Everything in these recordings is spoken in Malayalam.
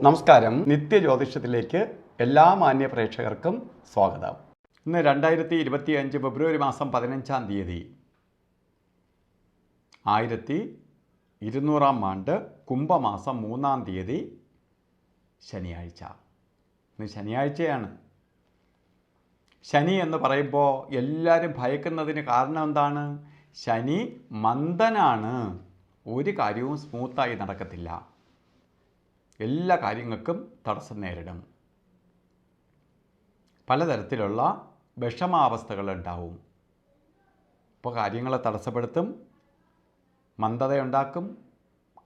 നമസ്കാരം. നിത്യജ്യോതിഷത്തിലേക്ക് എല്ലാ മാന്യ പ്രേക്ഷകർക്കും സ്വാഗതം. ഇന്ന് 2025 ഫെബ്രുവരി മാസം 15-ാം തീയതി 1200-ാം ആണ്ട് കുംഭമാസം 3-ാം തീയതി ശനിയാഴ്ച. ഇന്ന് ശനിയാഴ്ചയാണ്. ശനി എന്ന് പറയുമ്പോൾ എല്ലാവരും ഭയക്കുന്നതിന് കാരണം എന്താണ്? ശനി മന്ദനാണ്. ഒരു കാര്യവും സ്മൂത്തായി നടക്കത്തില്ല. എല്ലാ കാര്യങ്ങൾക്കും തടസ്സം നേരിടും. പലതരത്തിലുള്ള വിഷമാവസ്ഥകളുണ്ടാവും. ഇപ്പോൾ കാര്യങ്ങളെ തടസ്സപ്പെടുത്തും, മന്ദതയുണ്ടാക്കും,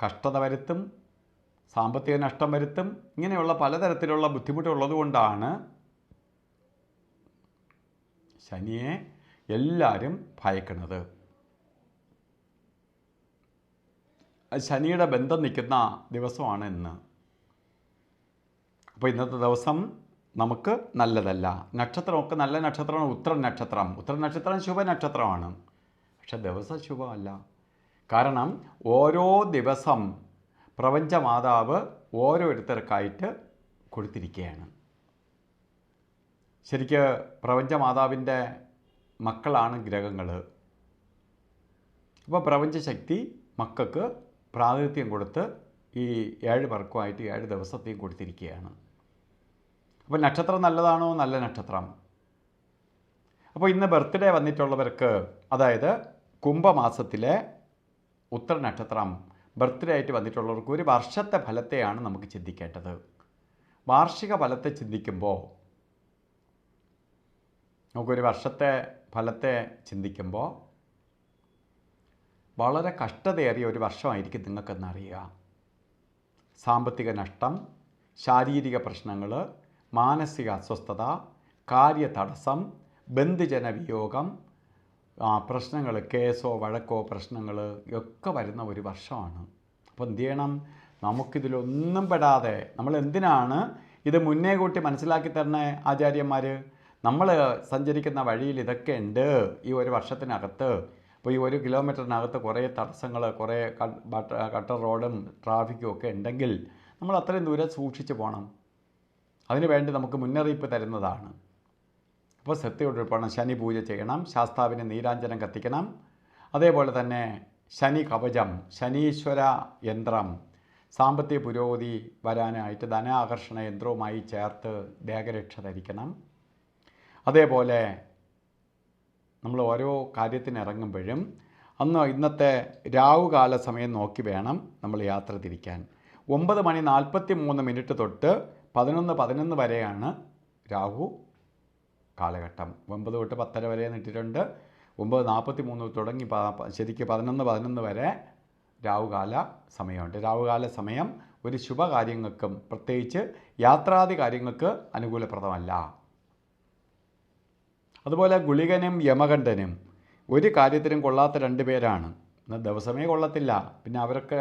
കഷ്ടത വരുത്തും, സാമ്പത്തിക നഷ്ടം വരുത്തും. ഇങ്ങനെയുള്ള പലതരത്തിലുള്ള ബുദ്ധിമുട്ടുള്ളതുകൊണ്ടാണ് ശനിയെ എല്ലാവരും ഭയക്കുന്നത്. ശനിയുടെ ബന്ധം നിൽക്കുന്ന ദിവസമാണ് ഇന്ന്. അപ്പോൾ ഇന്നത്തെ ദിവസം നമുക്ക് നല്ലതല്ല. നക്ഷത്രമൊക്കെ നല്ല നക്ഷത്രമാണ്. ഉത്രൻ നക്ഷത്രം. ഉത്രൻ നക്ഷത്രം ശുഭനക്ഷത്രമാണ്. പക്ഷെ ദിവസം ശുഭമല്ല. കാരണം ഓരോ ദിവസം പ്രപഞ്ചമാതാവ് ഓരോരുത്തർക്കായിട്ട് കൊടുത്തിരിക്കുകയാണ്. ശരിക്ക് പ്രപഞ്ചമാതാവിൻ്റെ മക്കളാണ് ഗ്രഹങ്ങൾ. അപ്പോൾ പ്രപഞ്ചശക്തി മക്കൾക്ക് പ്രാതിനിധ്യം കൊടുത്ത് ഈ 7 പേർക്കുമായിട്ട് 7 ദിവസത്തെയും കൊടുത്തിരിക്കുകയാണ്. അപ്പോൾ നക്ഷത്രം നല്ലതാണോ? നല്ല നക്ഷത്രം. അപ്പോൾ ഇന്ന് ബർത്ത്ഡേ വന്നിട്ടുള്ളവർക്ക്, അതായത് കുംഭമാസത്തിലെ ഉത്തര നക്ഷത്രം ബർത്ത്ഡേ ആയിട്ട് വന്നിട്ടുള്ളവർക്ക് ഒരു വർഷത്തെ ഫലത്തെയാണ് നമുക്ക് ചിന്തിക്കേണ്ടത്. വാർഷിക ഫലത്തെ ചിന്തിക്കുമ്പോൾ, നമുക്കൊരു വർഷത്തെ ഫലത്തെ ചിന്തിക്കുമ്പോൾ വളരെ കഷ്ടതയേറിയ ഒരു വർഷമായിരിക്കും നിങ്ങൾക്കെന്നറിയുക. സാമ്പത്തിക നഷ്ടം, ശാരീരിക പ്രശ്നങ്ങൾ, മാനസിക അസ്വസ്ഥത, കാര്യതടസ്സം, ബന്ധുജന വിയോഗം, പ്രശ്നങ്ങൾ, കേസോ വഴക്കോ പ്രശ്നങ്ങൾ ഒക്കെ വരുന്ന ഒരു വർഷമാണ്. അപ്പോൾ എന്ത് ചെയ്യണം? നമുക്കിതിലൊന്നും പെടാതെ, നമ്മൾ എന്തിനാണ് ഇത് മുന്നേ കൂട്ടി മനസ്സിലാക്കി തരണ ആചാര്യന്മാർ? നമ്മൾ സഞ്ചരിക്കുന്ന വഴിയിൽ ഇതൊക്കെ ഉണ്ട് ഈ ഒരു വർഷത്തിനകത്ത്. അപ്പോൾ ഈ 1 കിലോമീറ്ററിനകത്ത് കുറേ തടസ്സങ്ങൾ, കുറേ കട്ടർ റോഡും ട്രാഫിക്കും ഒക്കെ ഉണ്ടെങ്കിൽ നമ്മൾ അത്രയും ദൂരം സൂക്ഷിച്ച് പോകണം. അതിനു വേണ്ടി നമുക്ക് മുന്നറിയിപ്പ് തരുന്നതാണ്. അപ്പോൾ ശ്രദ്ധയോടൊപ്പം ശനി പൂജ ചെയ്യണം, ശാസ്താവിന് നീരാഞ്ജനം കത്തിക്കണം. അതേപോലെ തന്നെ ശനി കവചം, ശനീശ്വര യന്ത്രം, സാമ്പത്തിക പുരോഗതി വരാനായിട്ട് ധനാകർഷണ യന്ത്രവുമായി ചേർത്ത് ദേഹരക്ഷ ധരിക്കണം. അതേപോലെ നമ്മൾ ഓരോ കാര്യത്തിന് ഇറങ്ങുമ്പോഴും ഇന്നത്തെ രാവുകാല സമയം നോക്കി വേണം നമ്മൾ യാത്ര തിരിക്കാൻ. 9:43 തൊട്ട് 11:11 വരെയാണ് രാഹു കാലഘട്ടം. 9 തൊട്ട് 10 വരെ നീട്ടിട്ടുണ്ട്. 9:43 തുടങ്ങി ശരിക്ക് 11:11 വരെ രാവുകാല സമയമുണ്ട്. രാവുകാല സമയം ഒരു ശുഭകാര്യങ്ങൾക്കും പ്രത്യേകിച്ച് യാത്രാദി കാര്യങ്ങൾക്ക് അനുകൂലപ്രദമല്ല. അതുപോലെ ഗുളികനും യമകണ്ഠനും ഒരു കാര്യത്തിനും കൊള്ളാത്ത 2 പേരാണ്. എന്നാൽ ദിവസമേ കൊള്ളത്തില്ല. പിന്നെ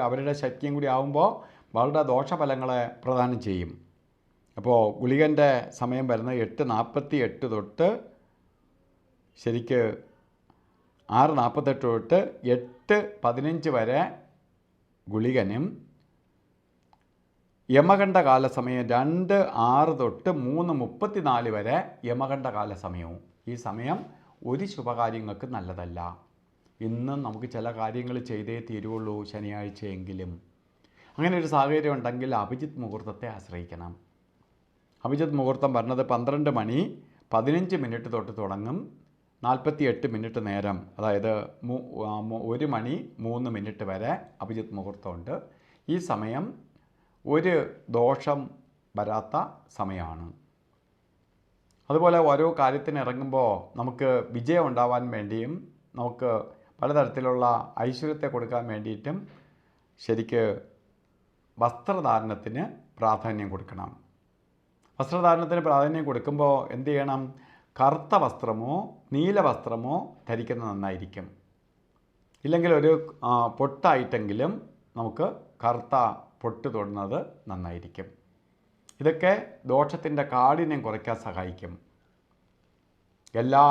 അവരുടെ ശക്തിയും കൂടി ആകുമ്പോൾ വളരെ ദോഷഫലങ്ങളെ പ്രദാനം ചെയ്യും. അപ്പോൾ ഗുളികൻ്റെ സമയം വരുന്നത് 8:48 തൊട്ട് ശരിക്ക് 6:48 തൊട്ട് 8:15 വരെ ഗുളികനും, യമകണ്ഠ കാല സമയം 2:06 തൊട്ട് 3:34 വരെ യമകണ്ഠ കാല സമയവും. ഈ സമയം ഒരു ശുഭകാര്യങ്ങൾക്ക് നല്ലതല്ല. ഇന്നും നമുക്ക് ചില കാര്യങ്ങൾ ചെയ്തേ തീരുള്ളൂ ശനിയാഴ്ചയെങ്കിലും. അങ്ങനെ ഒരു സാഹചര്യം ഉണ്ടെങ്കിൽ അഭിജിത്ത് മുഹൂർത്തത്തെ ആശ്രയിക്കണം. അഭിജിത്ത് മുഹൂർത്തം പറഞ്ഞത് 12:15 തൊട്ട് തുടങ്ങും. 48 മിനിറ്റ് നേരം, അതായത് 1:03 വരെ അഭിജിത്ത് മുഹൂർത്തമുണ്ട്. ഈ സമയം ഒരു ദോഷം വരാത്ത സമയമാണ്. അതുപോലെ ഓരോ കാര്യത്തിന് ഇറങ്ങുമ്പോൾ നമുക്ക് വിജയം ഉണ്ടാവാൻ വേണ്ടിയും നമുക്ക് പലതരത്തിലുള്ള ഐശ്വര്യത്തെ കൊടുക്കാൻ വേണ്ടിയിട്ടും ശരിക്ക് വസ്ത്രധാരണത്തിന് പ്രാധാന്യം കൊടുക്കണം. വസ്ത്രധാരണത്തിന് പ്രാധാന്യം കൊടുക്കുമ്പോൾ എന്ത് ചെയ്യണം? കറുത്ത വസ്ത്രമോ നീല വസ്ത്രമോ ധരിക്കുന്നത് നന്നായിരിക്കും. ഇല്ലെങ്കിൽ ഒരു പൊട്ടായിട്ടെങ്കിലും നമുക്ക് കറുത്ത പൊട്ട് തൊടുന്നത് നന്നായിരിക്കും. ഇതൊക്കെ ദോഷത്തിൻ്റെ കാഠിന്യം കുറയ്ക്കാൻ സഹായിക്കും. എല്ലാ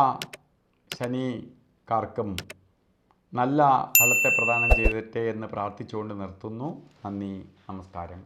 ശനിക്കാർക്കും നല്ല ഫലത്തെ പ്രദാനം ചെയ്തിട്ടേ എന്ന് പ്രാർത്ഥിച്ചുകൊണ്ട് നിർത്തുന്നു. നന്ദി, നമസ്കാരം.